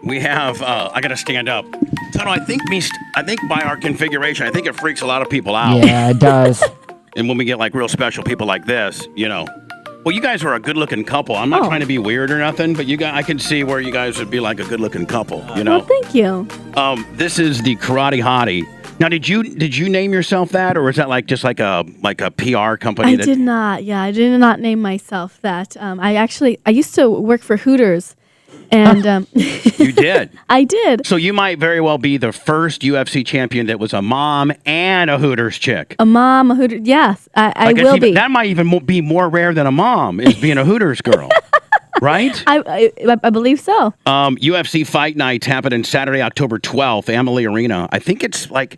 We have, I got to stand up. Tunnel, I think by our configuration, I think it freaks a lot of people out. Yeah, it does. And when we get like real special people like this, Well, you guys are a good-looking couple. I'm not trying to be weird or nothing, but I can see where you guys would be like a good-looking couple, Well, thank you. This is the Karate Hottie. Now, did you name yourself that, or was that like just like a PR company? I did not. Yeah, I did not name myself that. I used to work for Hooters, and You did. I did. So you might very well be the first UFC champion that was a mom and a Hooters chick. A mom, a Hooters. Yes, I will be. That might even be more rare than a mom is being a Hooters girl. Right? I believe so. UFC Fight Night happening Saturday, October 12th, Amalie Arena. I think it's like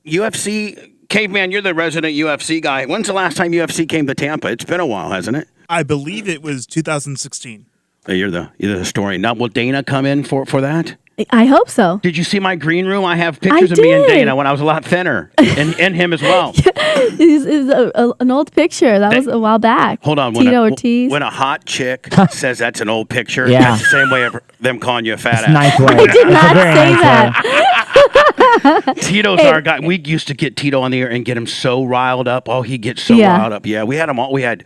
UFC. Caveman, you're the resident UFC guy. When's the last time UFC came to Tampa? It's been a while, hasn't it? I believe it was 2016. You're the historian. Now, will Dana come in for that? I hope so. Did you see my green room? I have pictures of me and Dana when I was a lot thinner, and him as well. This is an old picture. That was a while back. Hold on. Tito Ortiz. When a hot chick says that's an old picture, Yeah. that's the same way of them calling you a fat ass. Nice way. I did not say that. Tito's our guy. We used to get Tito on the air and get him so riled up. Oh, he gets so riled up. Yeah, we had him all. We had...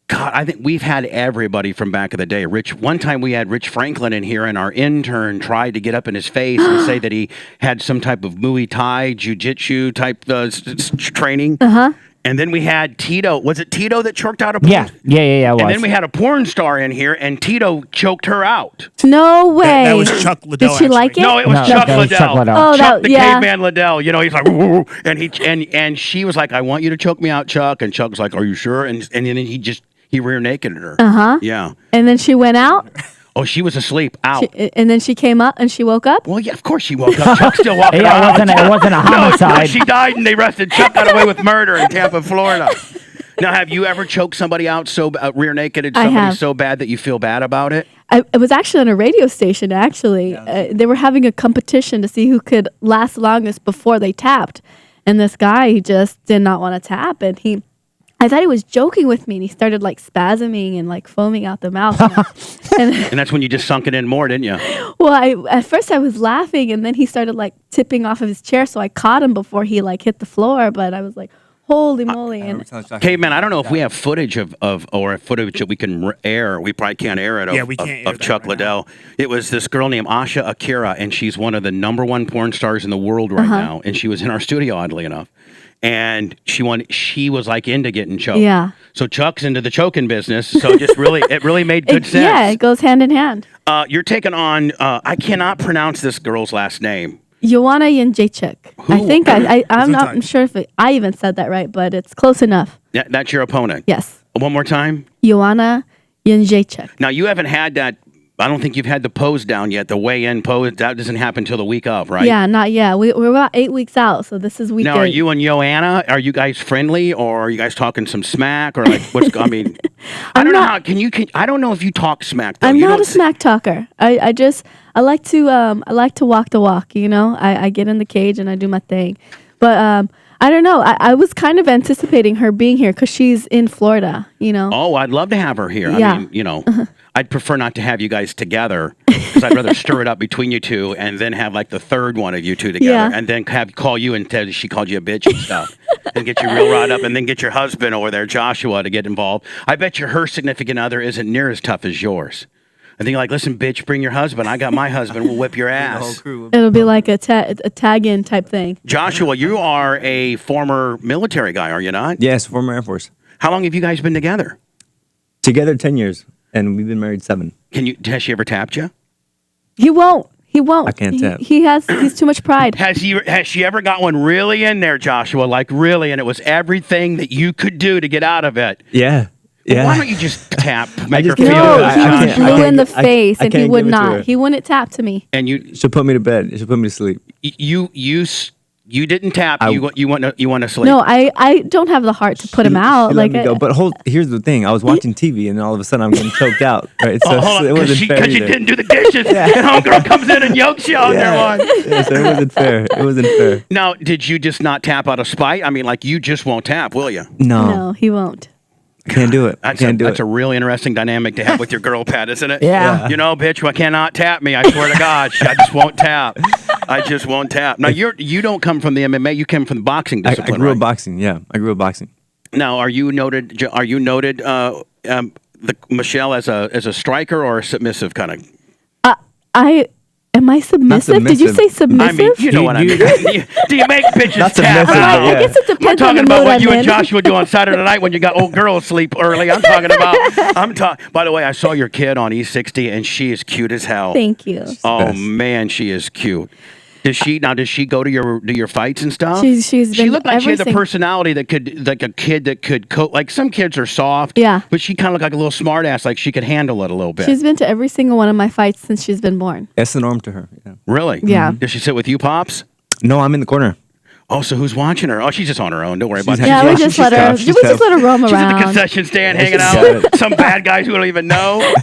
God, I think we've had everybody from back in the day. One time we had Rich Franklin in here, and our intern tried to get up in his face and say that he had some type of Muay Thai, Jiu-Jitsu type training. Uh-huh. And then we had Tito. Was it Tito that choked out a porn? Yeah, it was. And then we had a porn star in here, and Tito choked her out. No way. That was Chuck Liddell. Did she like it? No, it was Chuck Liddell. Chuck Liddell. Oh, Chuck the caveman Liddell. He's like, woo, and she was like, I want you to choke me out, Chuck. And Chuck was like, are you sure? And then he rear naked her. Uh-huh. Yeah. And then she went out. Oh, she was asleep. Out. And then she came up and she woke up. Well, yeah, of course she woke up. Chuck's still walking around. It wasn't a homicide. No, she died and they arrested Chuck. Got away with murder in Tampa, Florida. Now, have you ever choked somebody out so rear naked and somebody so bad that you feel bad about it? It was actually on a radio station, actually. They were having a competition to see who could last longest before they tapped. And this guy, he just did not want to tap. And I thought he was joking with me, and he started like spasming and like foaming out the mouth. and that's when you just sunk it in more, didn't you? Well, at first I was laughing, and then he started like tipping off of his chair, so I caught him before he like hit the floor. But I was like, holy moly! Caveman, I don't know if we have footage of footage that we can air. We probably can't air it. Of Chuck Liddell. It was this girl named Asha Akira, and she's one of the #1 porn stars in the world right now, and she was in our studio, oddly enough. And she was like into getting choked. Yeah. So Chuck's into the choking business. So it really made good sense. Yeah, it goes hand in hand. You're taking on, I cannot pronounce this girl's last name. Joanna Jedrzejczyk. I think I'm not sure if I even said that right, but it's close enough. Yeah, that's your opponent? Yes. One more time? Joanna Jedrzejczyk. Now, you haven't had that. I don't think you've had the pose down yet. The weigh-in pose, that doesn't happen until the week of, right? Yeah, not yet. We're about 8 weeks out, so this is week 8. Now, are you and Joanna, are you guys friendly, or are you guys talking some smack, or like I don't know how. I don't know if you talk smack. Though. I'm not a smack talker. I like to walk the walk. I get in the cage and I do my thing, but I don't know. I was kind of anticipating her being here because she's in Florida. Oh, I'd love to have her here. Yeah. I mean, I'd prefer not to have you guys together because I'd rather stir it up between you two and then have like the third one of you two together and then call you and tell you she called you a bitch and stuff and get you real riled up and then get your husband over there, Joshua, to get involved. I bet her significant other isn't near as tough as yours. I think like, listen, bitch, bring your husband. I got my husband. We'll whip your ass. It'll be like a tag-in type thing. Joshua, you are a former military guy, are you not? Yes, former Air Force. How long have you guys been together? Together 10 years. And we've been married 7. Has she ever tapped you? He won't. I can't tap. He's too much pride. Has she ever got one really in there, Joshua? Like really, and it was everything that you could do to get out of it. Yeah. Well, why don't you just tap? Make her feel good. good. He was blue in the face, and he would not. He wouldn't tap to me. And you should put me to bed. She'll put me to sleep. You didn't tap. You want to sleep. No, I don't have the heart to put him out. Let me go. But here's the thing. I was watching TV, and then all of a sudden I'm getting choked out. Right? So hold on, it wasn't fair. Because you didn't do the dishes, and homegirl comes in and yokes you on there one. Yeah, so it wasn't fair. It wasn't fair. Now, did you just not tap out of spite? I mean, like you just won't tap, will you? No. No, he won't. Can't do it. Can't do That's it. a really interesting dynamic to have with your girl, Pat, isn't it? Yeah. You know, bitch, I cannot tap me. I swear to God, I just won't tap. I just won't tap. Now, you don't come from the MMA. You came from the boxing I discipline, grew right? up boxing. Yeah, I grew up boxing. Now, are you noted? Michelle as a striker or a submissive kind of? Am I submissive? Did you say submissive? I mean, you know what I mean. Do you make bitches Not tap submissive, out? but yeah. I guess it I'm depends on talking the about mood what I'm you and in. Joshua do on Saturday night when you got old girls sleep early. I'm talking about. By the way, I saw your kid on E60 and she is cute as hell. Thank you. Oh Best. man, she is cute. Does she go to your fights and stuff? She's She been looked like she had the everything. personality that could, like a kid that could cope. Like some kids are soft. Yeah. But she kind of looked like a little smart ass, like she could handle it a little bit. She's been to every single one of my fights since she's been born. That's the norm to her. Yeah. Really? Yeah. Does she sit with you, Pops? No, I'm in the corner. Oh, so who's watching her? Oh, she's just on her own. Don't worry about it. Yeah, we she's just let her. tough. We She's just tough. let her roam She's at the around. concession stand hanging she's out got with some bad guys who don't even know.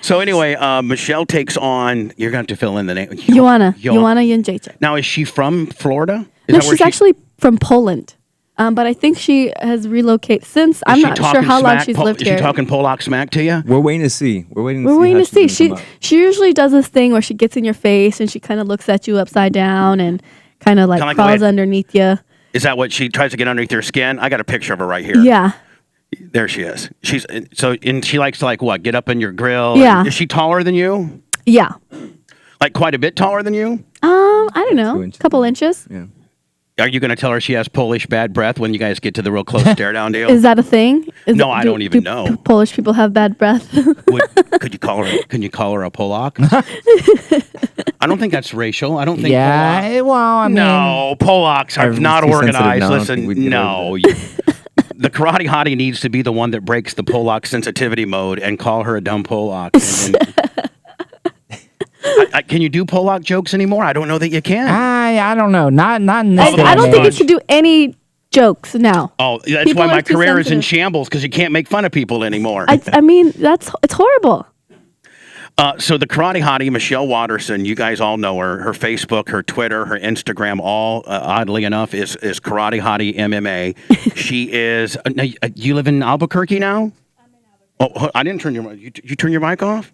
So anyway, Michelle takes on. You're going to have to fill in the name. Joanna Jedrzejczyk. Now, is she from Florida? Is No, that where she's actually from Poland. But I think she has relocated since. I'm she not sure talking how long smack- she's Po- lived Is here. she talking Polak smack to you? We're waiting to see. We're waiting We're waiting to see. how she's gonna come out. She usually does this thing where she gets in your face and she kind of looks at you upside down and kind of like Kinda like the crawls way- underneath you. Is that what she tries to get underneath your skin? I got a picture of her right here. Yeah. There she is. And she likes to like what? Get up in your grill. Yeah. Is she taller than you? Yeah. Like quite a bit taller than you? I don't know. 2 inches. Couple inches. Yeah. Are you going to tell her she has Polish bad breath when you guys get to the real close stare down deal? Is that a thing? No, I don't even know. Polish people have bad breath. Could you call her? Can you call her a Polak? I don't think that's racial. I don't think. Polak. Yeah, well, I mean, No, Polacks are Everyone's not too sensitive organized. now. I don't think Listen, we'd get no. The Karate Hottie needs to be the one that breaks the Polak sensitivity mode and call her a dumb Polak. Can you do Polak jokes anymore? I don't know that you can. I don't know. Not in this. I don't think you bunch. should do any jokes now. Oh, that's People why my are too career is in sensitive. shambles because you can't make fun of people anymore. I mean, it's horrible. So the Karate Hottie, Michelle Waterson, you guys all know her. Her Facebook, her Twitter, her Instagram, all oddly enough is Karate Hottie MMA. She is. You live in Albuquerque now? I'm in Albuquerque. Oh, I didn't turn your mic. You turn your mic off?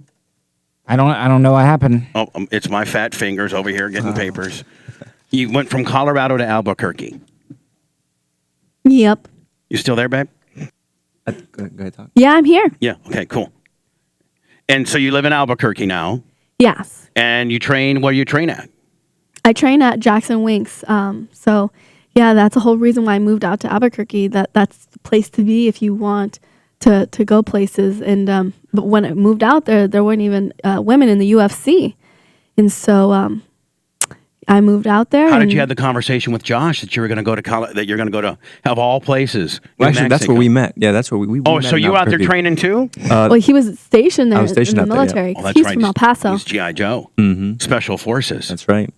I don't know what happened. Oh, it's my fat fingers over here getting papers. You went from Colorado to Albuquerque. Yep. You still there, babe? Go ahead, talk. Yeah, I'm here. Yeah. Okay. Cool. And so you live in Albuquerque now, Yes. and you train. Where you train at? I train at Jackson Winks. So yeah, that's the whole reason why I moved out to Albuquerque. That's the place to be if you want to go places. And but when I moved out there weren't even women in the UFC, and so I moved out there. How did and you have the conversation with Josh that you were going to go to college? That you're going to go to of all places? Well, New actually, that's Mexico? where we met. Yeah, that's where we Oh, met so in you were out there Albuquerque. training too? Well, he was stationed there I was stationed in the out there, yeah. military. Oh, 'cause that's he's right. from El Paso. He's GI Joe, Special Forces. That's right.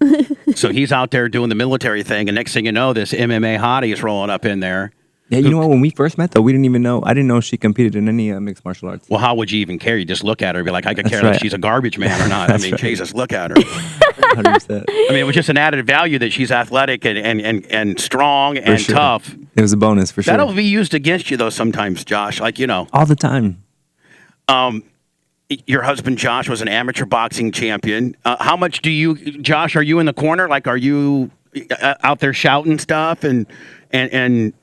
So he's out there doing the military thing, and next thing you know, this MMA hottie is rolling up in there. Yeah, you know what? When we first met, though, we didn't even know. I didn't know she competed in any mixed martial arts. Well, how would you even care? You just look at her and be like, I could That's care if right. she's a garbage man or not. I mean, right. Jesus, look at her. 100%. I mean, it was just an added value that she's athletic and strong and sure. tough. It was a bonus for sure. That'll be used against you, though, sometimes, Josh. Like, all the time. Your husband Josh was an amateur boxing champion. How much do you, Josh? Are you in the corner? Like, are you out there shouting stuff and in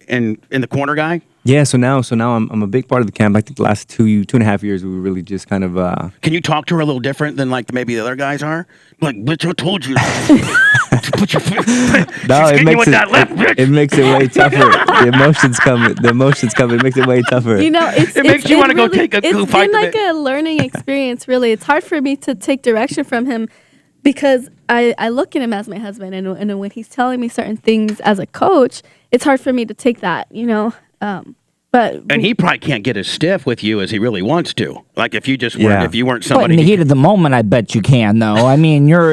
the corner guy? Yeah. So now I'm a big part of the camp. I think the last 2.5 years we were really just kind of. Can you talk to her a little different than like maybe the other guys are? Like, bitch, I told you. To put your foot. No, She's getting you with that left, bitch. it makes it way tougher. The emotions come. It makes it way tougher. You know, It makes you wanna go take a It's fight been the like a learning experience, really. It's hard for me to take direction from him because I look at him as my husband, and when he's telling me certain things as a coach, it's hard for me to take that, But And he probably can't get as stiff with you as he really wants to. Like if you just weren't, Yeah. if you weren't But somebody. in the heat of the moment, I bet you can, though. I mean, your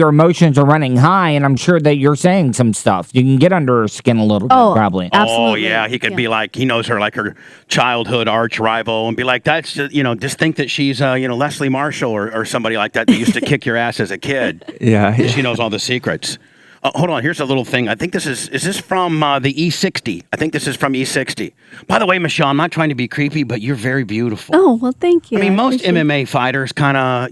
emotions are running high, and I'm sure that you're saying some stuff. You can get under her skin a little bit, Oh, probably. Oh absolutely. yeah, he could Yeah. be like he knows her like her childhood arch rival and be like that's just, just think that she's Leslie Marshall or somebody like that used to kick your ass as a kid. Yeah. She knows all the secrets. Hold on. Here's a little thing. I think is this from the E60? I think this is from E60. By the way, Michelle, I'm not trying to be creepy, but you're very beautiful. Oh, well, thank you. I mean, most appreciate MMA fighters kind of,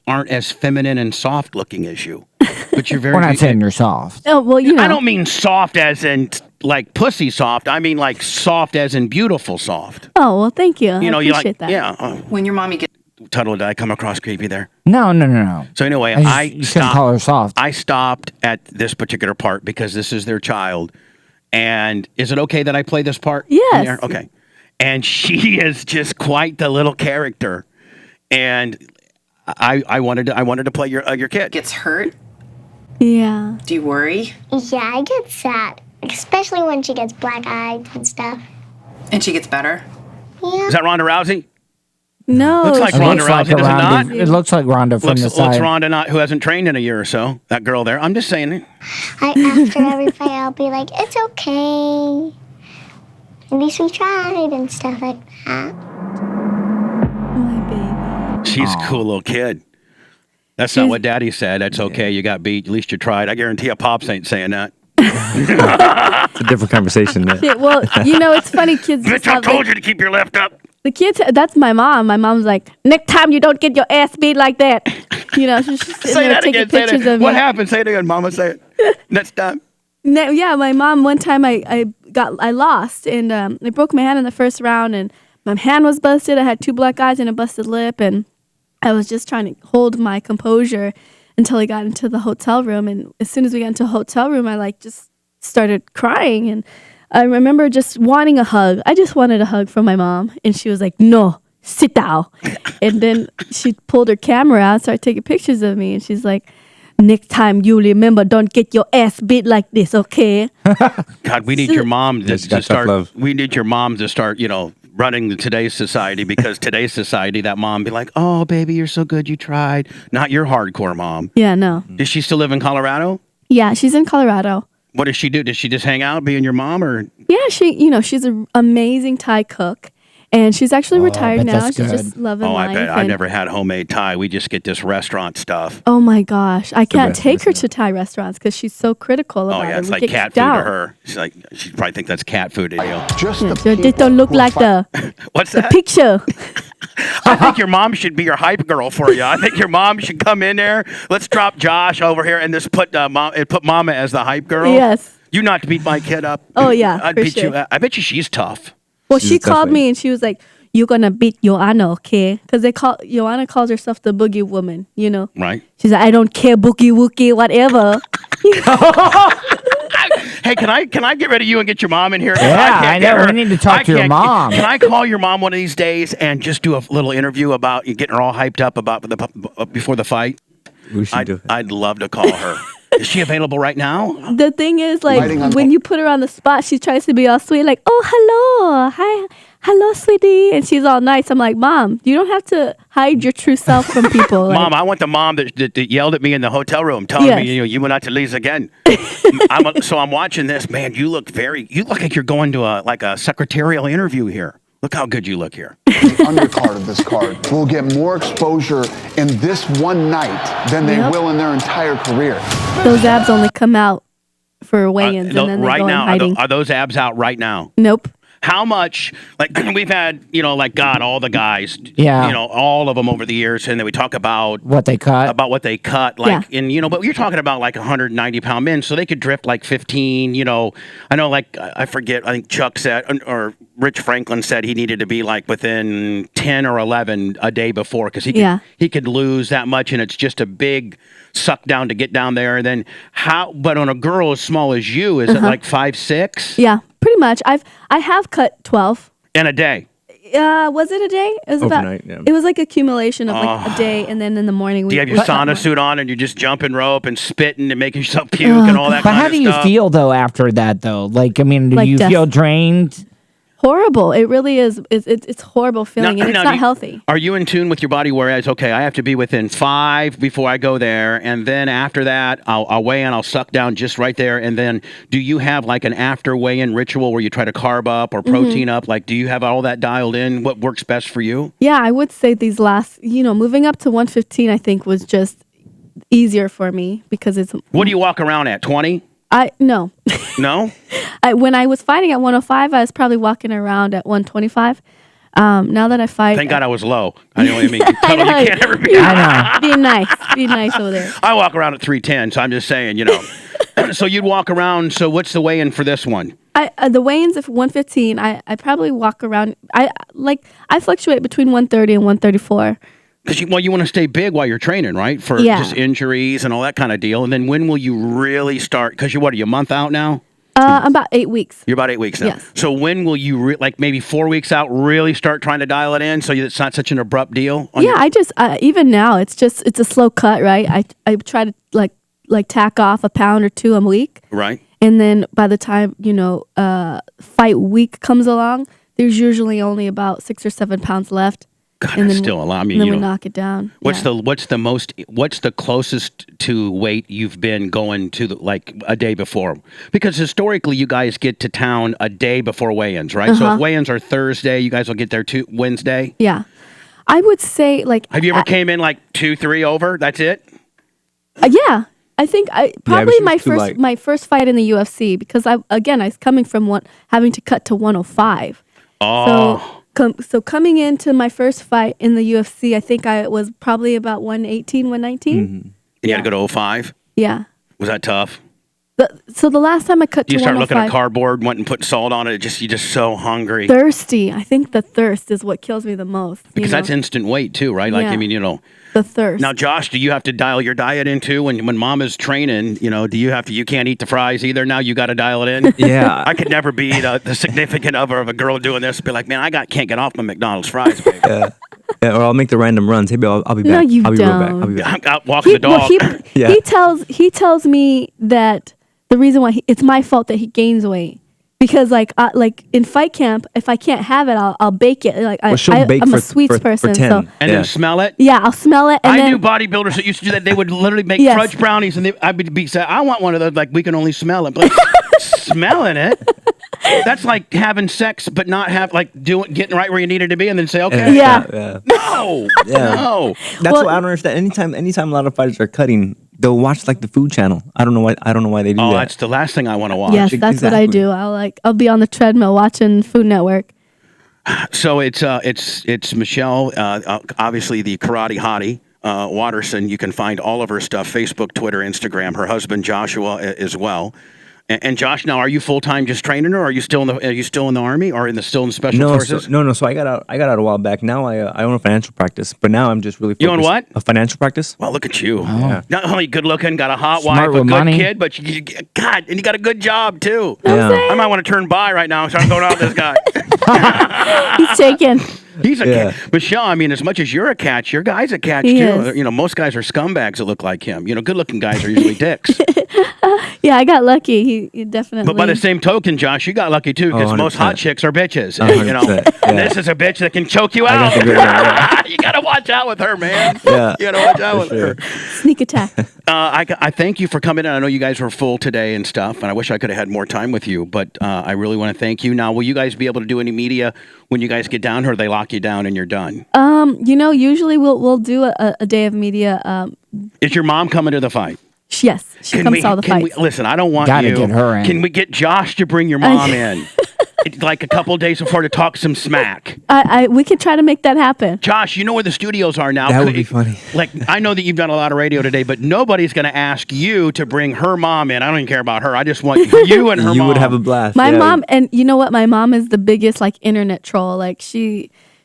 aren't as feminine and soft looking as you. But you're very. We're not saying you're soft. Oh, well, I don't mean soft as in like pussy soft. I mean like soft as in beautiful soft. Oh, well, thank you. I You appreciate like, that. yeah. When your mommy gets Tuttle, did I come across creepy there? No. So anyway, You shouldn't call her soft. I stopped at this particular part because this is their child. And is it okay that I play this part? Yes. in there? Okay. And she is just quite the little character. And I wanted to play your kid. gets hurt, Yeah. do you worry? Yeah, I get sad, especially when she gets black eyes and stuff. And she gets better? Yeah. Is that Ronda Rousey? No. Looks like It Ronda looks like Rousey, does it not? It looks like Ronda from the Looks side. Ronda not who hasn't trained in a year or so. That girl there. I'm just saying. After every fight, I'll be like, it's okay. At least we tried and stuff like that. My baby. She's a cool little kid. That's not what Daddy said. That's okay. You got beat. At least you tried. I guarantee you, Pops ain't saying that. It's a different conversation. Yeah, well, it's funny. Kids just Bitch, I have, told like, you to keep your left up. the kids. That's my mom. My mom's like, next time you don't get your ass beat like that. She's just sitting Say there that taking again. Say pictures that. of What me. happened? Say it again, Mama. Say it. Next time. No, yeah, my mom. One time I lost and I broke my hand in the first round and my hand was busted. I had 2 black eyes and a busted lip and I was just trying to hold my composure until I got into the hotel room. And as soon as we got into the hotel room, I just started crying and I remember just wanting a hug. I just wanted a hug from my mom and she was like, "No, sit down." And then she pulled her camera out, started taking pictures of me and she's like, "Next time you remember, don't get your ass beat like this, okay?" God, we need your mom Yeah, to, she got tough start. love. We need your mom to start, running today's society because today's society, that mom be like, "Oh, baby, you're so good. You tried." Not your hardcore mom. Yeah, no. Does she still live in Colorado? Yeah, she's in Colorado. What does she do? Does she just hang out, being your mom, or? Yeah, she's an amazing Thai cook. And she's actually retired bet now. that's She's good. just loving Oh, life. I bet. I've and- never had homemade Thai. We just get this restaurant stuff. Oh my gosh. I can't best, take her isn't to Thai restaurants because she's so critical Oh, about it. yeah, it's We like get cat kicked food to out. her. She probably think that's cat food to you. Just Yeah, the so this people don't look who are like the What's that? picture. I think your mom should be your hype girl for you. I think your mom should come in there. Let's drop Josh over here and just put Mama as the hype girl. Yes. You not to beat my kid up. Oh, yeah, I'd for beat you. sure. I bet you she's tough. Well, She's she a tough called lady. me and she was like, "You're gonna beat Joanna, okay?" Because Joanna calls herself the boogie woman. Right. She's like, "I don't care, boogie wookie, whatever." Hey, can I get rid of you and get your mom in here? Yeah, can't I get know. her. We need to talk I to your can't- mom. Can I call your mom one of these days and just do a little interview about you getting her all hyped up about before the fight? We should do it. I'd love to call her. Is she available right now? The thing is, Lighting on- when you put her on the spot, she tries to be all sweet, like, "Oh, hello, hi, hello, sweetie," and she's all nice. I'm like, "Mom, you don't have to hide your true self from people." Like, Mom, I want the mom that yelled at me in the hotel room, telling Yes. me you went out to Lee's again. So I'm watching this, man. You look like you're going to a secretarial interview here. Look how good you look here. the undercard of this card will get more exposure in this one night than they Yep. will in their entire career. those abs only come out for weigh-ins, and then they right go in now, hiding. are those abs out right now? Nope. How much, we've had, God, all the guys, Yeah. all of them over the years, and then we talk about What they cut. what they cut, but you're talking about 190-pound men, so they could drift 15, I know, I forget, I think Chuck said, or Rich Franklin said he needed to be within 10 or 11 a day before, because he could lose that much, and it's just a big suck down to get down there. And then but on a girl as small as you, is it 5'6"? Yeah, pretty much. I have cut 12. In a day. Was it a day? It was Overnight, about. yeah. It was accumulation of a day, and then in the morning we. Do you have your we cut sauna more. suit on and you're just jumping rope and spitting and making yourself puke and all that But kind how of do you stuff? feel though after that though? Do Like you death. feel drained? Horrible. It really is. It's horrible feeling, and it's not healthy. Are you in tune with your body? Whereas, okay, I have to be within 5 before I go there, and then after that, I'll weigh in, I'll suck down just right there, and then do you have an after weigh-in ritual where you try to carb up or protein up? Do you have all that dialed in? What works best for you? Yeah, I would say these last, moving up to 115, I think was just easier for me because it's. What do you walk around at? 20? No. No? When I was fighting at 105, I was probably walking around at 125. Now that I fight, Thank God I was low. I know what I mean. I know. You can't ever be. I know. Be nice over there. I walk around at 310, so I'm just saying, So you'd walk around. So what's the weigh-in for this one? The weigh-ins of 115. I probably walk around. I fluctuate between 130 and 134. Because you want to stay big while you're training, right? For just injuries and all that kind of deal. And then when will you really start? Because are you a month out now? I'm about 8 weeks. You're about 8 weeks now. Yes. So when will you, maybe 4 weeks out, really start trying to dial it in so it's not such an abrupt deal? I just, even now, it's a slow cut, right? I try to like tack off a pound or two a week. Right. And then by the time, fight week comes along, there's usually only about 6 or 7 pounds left. God, and that's then, still a lot. I mean, and then we knock it down. What's the closest to weight you've been going to a day before? Because historically, you guys get to town a day before weigh-ins, right? So if weigh-ins are Thursday, you guys will get there Wednesday. Yeah, I would say Have you ever came in 2-3 over? That's it. Yeah, I think probably was my first fight in the UFC because I was coming from having to cut to 105. Oh. So coming into my first fight in the UFC, I think I was probably about 118, 119. And you had to go to 05? Yeah. Was that tough? So the last time I cut to 105. You start looking at cardboard, went and put salt on it. You're just so hungry. Thirsty. I think the thirst is what kills me the most. Because that's instant weight too, right? The thirst. Now, Josh, do you have to dial your diet in too? When mom is training, you can't eat the fries either. Now you got to dial it in. Yeah. I could never be the significant other of a girl doing this. Be like, man, can't get off my McDonald's fries, baby. Yeah, or I'll make the random runs. Hey, I'll be back. No, you I'll be don't. right back. I'll be back. I'm out walking the dog. He tells me that the reason why it's my fault that he gains weight. Because in fight camp, if I can't have it, I'll bake it. I'm a sweets person, 10. so And then smell it. yeah, I'll smell it. And I then, knew bodybuilders that used to do that. They would literally make Yes. fudge brownies, and I would be saying, "I want one of those." We can only smell it, but smelling it. That's like having sex, but not getting right where you needed to be, and then say, "Okay, Yeah. no, no." That's what I don't understand. Anytime a lot of fighters are cutting, they'll watch the food channel. I don't know why they do that. Oh, that's the last thing I want to watch. yes, that's what I Exactly. do. I'll be on the treadmill watching Food Network. So it's Michelle, obviously the Karate Hottie, Waterson. You can find all of her stuff: Facebook, Twitter, Instagram. Her husband Joshua as well. And Josh, now are you full time just training her? Or are you still in the Army or still in the Special Forces? No. So I got out a while back. Now I own a financial practice, but now I'm just really focused. You own what? A financial practice. Well, look at you. Yeah. Not only good looking, got a hot Smart wife, a with good money. kid, but and you got a good job too. Yeah. I might want to turn by right now and start going out with this guy. He's taken. He's a Yeah. Michelle, I mean, as much as you're a catch, your guy's a catch He too. is. Most guys are scumbags that look like him. Good-looking guys are usually dicks. Yeah, I got lucky. He definitely. But by the same token, Josh, you got lucky too, because most 100%. hot chicks are bitches. 100%, And yeah. this is a bitch that can choke you I out. got the good one, yeah. You gotta watch out with her, man. Yeah. You gotta watch out with sure. her. sneak attack. I thank you for coming in. I know you guys were full today and stuff, and I wish I could have had more time with you, but I really want to thank you. Now, will you guys be able to do any media when you guys get down here, or they lock you down and you're done? Usually we'll do a day of media. Is your mom coming to the fight? Yes, she comes to all the fights. Listen, I don't want Gotta you. get her in. Can we get Josh to bring your mom in? Like a couple days before to talk some smack. We could try to make that happen. Josh, you know where the studios are now. That would be funny. I know that you've done a lot of radio today, but nobody's going to ask you to bring her mom in. I don't even care about her. I just want you and her mom. You would have a blast. My yeah. mom, and you know what? My mom is the biggest internet troll.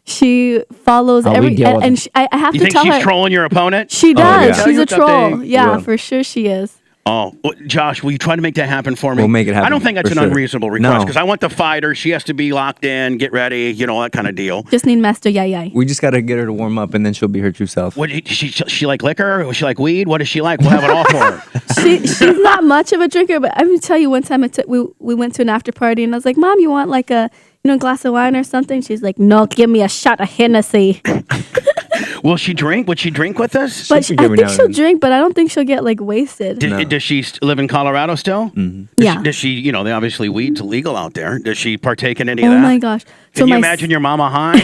She follows Oh, we every deal with and I have You to think tell she's her trolling your opponent? she does. yeah. She's a Tell you troll. something. Yeah, Yeah. for sure she is. Oh, well, Josh, will you try to make that happen for me? We'll make it happen, I don't think that's for an sure. unreasonable request No. because I want the fighter. She has to be locked in, get ready, that kind of deal. Just need Master Yai. We just got to get her to warm up, and then she'll be her true self. What she like liquor? Does she like weed? What does she like? We'll have it all for her. She's not much of a drinker, but I'm gonna tell you. One time we went to an after party, and I was like, "Mom, you want a glass of wine or something?" She's like, "No, give me a shot of Hennessy." Will she drink? Would she drink with us? But She I every think now and she'll then. drink, but I don't think she'll get wasted. Does she live in Colorado still? Mm-hmm. Yeah. Does she, they obviously weed's illegal out there. Does she partake in any of Oh that? my gosh! Can you imagine your mama high?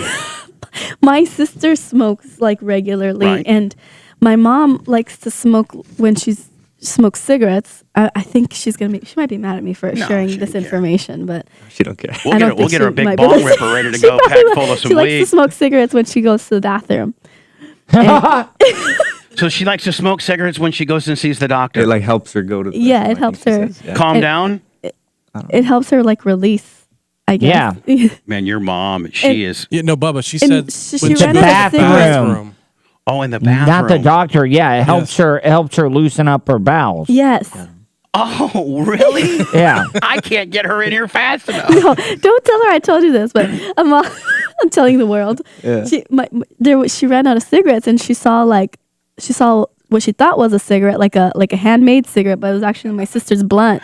my sister smokes regularly, Right. and My mom likes to smoke when she smokes cigarettes. I think she might be mad at me for sharing this information, but She don't care. We'll get her a big might, bong but ripper ready to she go, probably packed full of some She likes weed. to smoke cigarettes when she goes to the bathroom. So she likes to smoke cigarettes when she goes and sees the doctor. It like helps her go to. The Yeah, it bathroom, I helps think she her. says, yeah. Calm down. It helps her like release, I guess. Yeah. Man, your mom, she is. Yeah, no, Bubba. She And said she when ran goes out of to the cigarettes. bathroom. Oh, in the bathroom. Not the doctor. Yeah, it helps Yes. her. It helps her loosen up her bowels. Yes. Oh, really? Yeah. I can't get her in here fast enough. No, don't tell her I told you this, but I'm telling the world. Yeah. She ran out of cigarettes and she saw what she thought was a cigarette, like a handmade cigarette, but it was actually my sister's blunt.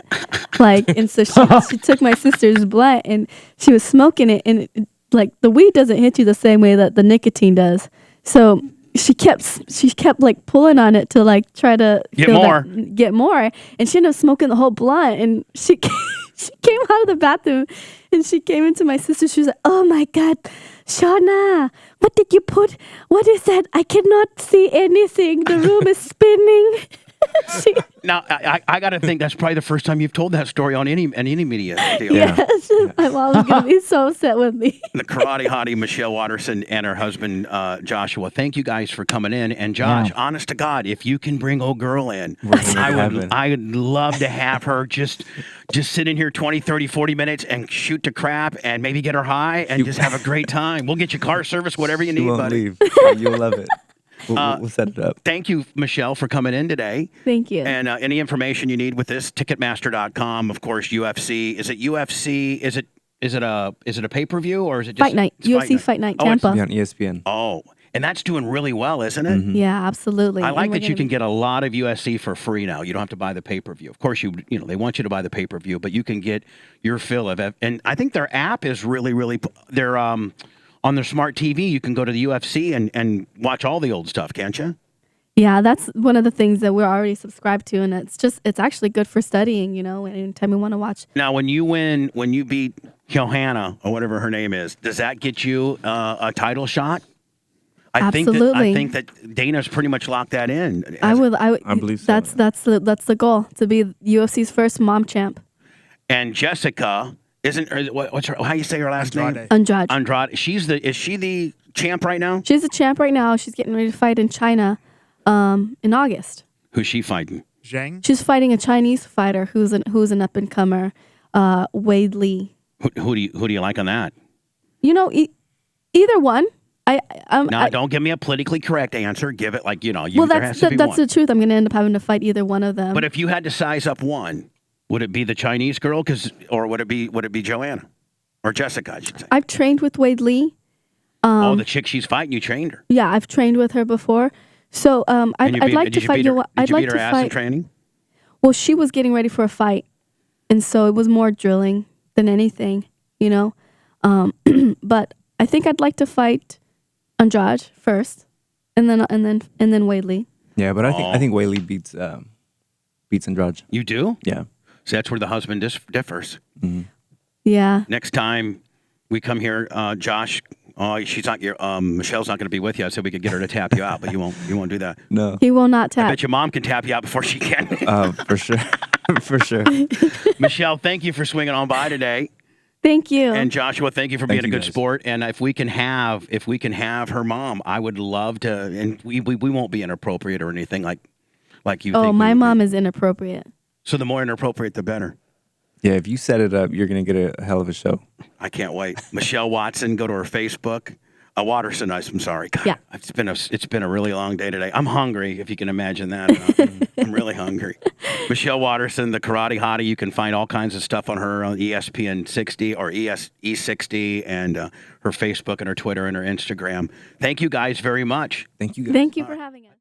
And so she took my sister's blunt and she was smoking it, and the weed doesn't hit you the same way that the nicotine does. So she kept like pulling on it to like try to Get feel more. get more, and she ended up smoking the whole blunt. And she came out of the bathroom and she came into my sister. She was like, "Oh my God, Shauna, what did you put? What is that? I cannot see anything. The room is spinning." Now, I got to think that's probably the first time you've told that story on any media deal. Yes, my mom was gonna be so upset with me. The Karate Hottie, Michelle Waterson, and her husband, Joshua. Thank you guys for coming in. And Josh, honest to God, if you can bring old girl in, I would love to have her just sit in here 20, 30, 40 minutes and shoot the crap and maybe get her high and just have a great time. We'll get you car service, whatever you She need, won't buddy. leave. You'll love it. We'll set it up. Thank you, Michelle, for coming in today. Thank you. And any information you need with this, Ticketmaster.com. Of course, UFC. Is it UFC? Is it a pay-per-view or is it just Fight Night, it's UFC Fight Night, Oh, it's- Tampa. Be on ESPN. Oh, and that's doing really well, isn't it? Yeah, absolutely. I like And we're that you gonna can be- get a lot of USC for free now. You don't have to buy the pay-per-view. Of course, they want you to buy the pay-per-view, but you can get your fill of it. And I think their app is really they're on their smart TV. You can go to the UFC and watch all the old stuff, can't you? Yeah, that's one of the things that we're already subscribed to, and it's actually good for studying. Anytime we want to watch. Now, when you beat Joanna or whatever her name is, does that get you a title shot? I Absolutely. think that Dana's pretty much locked that in. I believe so. That's the goal, to be UFC's first mom champ. And Jessica what's her? How you say her last name? Andrade. Andrade. Is she the champ right now? She's a champ right now. She's getting ready to fight in China, in August. Who's she fighting? Zhang? She's fighting a Chinese fighter who's an up and comer, Wade Lee. Who do you like on that? Either one. Don't give me a politically correct answer. Give it like Well, there has that's to be that's one. the truth. I'm going to end up having to fight either one of them. But if you had to size up one, would it be the Chinese girl? Or would it be Joanna or Jessica? I should say. I've trained with Wade Lee. The chick she's fighting, you trained her. Yeah, I've trained with her before. So I'd like to fight you. Did you beat her ass in training? Well, she was getting ready for a fight, and so it was more drilling than anything, But I think I'd like to fight Andrade first, and then Wade Lee. Yeah, but I think Whaley beats Andrade. You do? Yeah. So that's where the husband differs. Yeah. Next time we come here, Josh. She's not your. Michelle's not going to be with you. I said we could get her to tap you out, but you won't. You won't do that. No. He will not I tap. bet your mom can tap you out before she can. For sure. For sure. Michelle, thank you for swinging on by today. Thank you. And Joshua, thank you for being a you, good guys. sport. And if we can have her mom, I would love to. And we won't be inappropriate or anything like you. Oh, think my we would mom be. is inappropriate. So the more inappropriate, the better. Yeah, if you set it up, you're going to get a hell of a show. I can't wait. Michelle Watson, go to her Facebook. Waterson, I'm sorry. God, Yeah. It's been a really long day today. I'm hungry, if you can imagine that. I'm really hungry. Michelle Waterson, the Karate Hottie. You can find all kinds of stuff on her on ESPN 60 or E60 and her Facebook and her Twitter and her Instagram. Thank you guys very much. Thank you guys. Thank you for having us.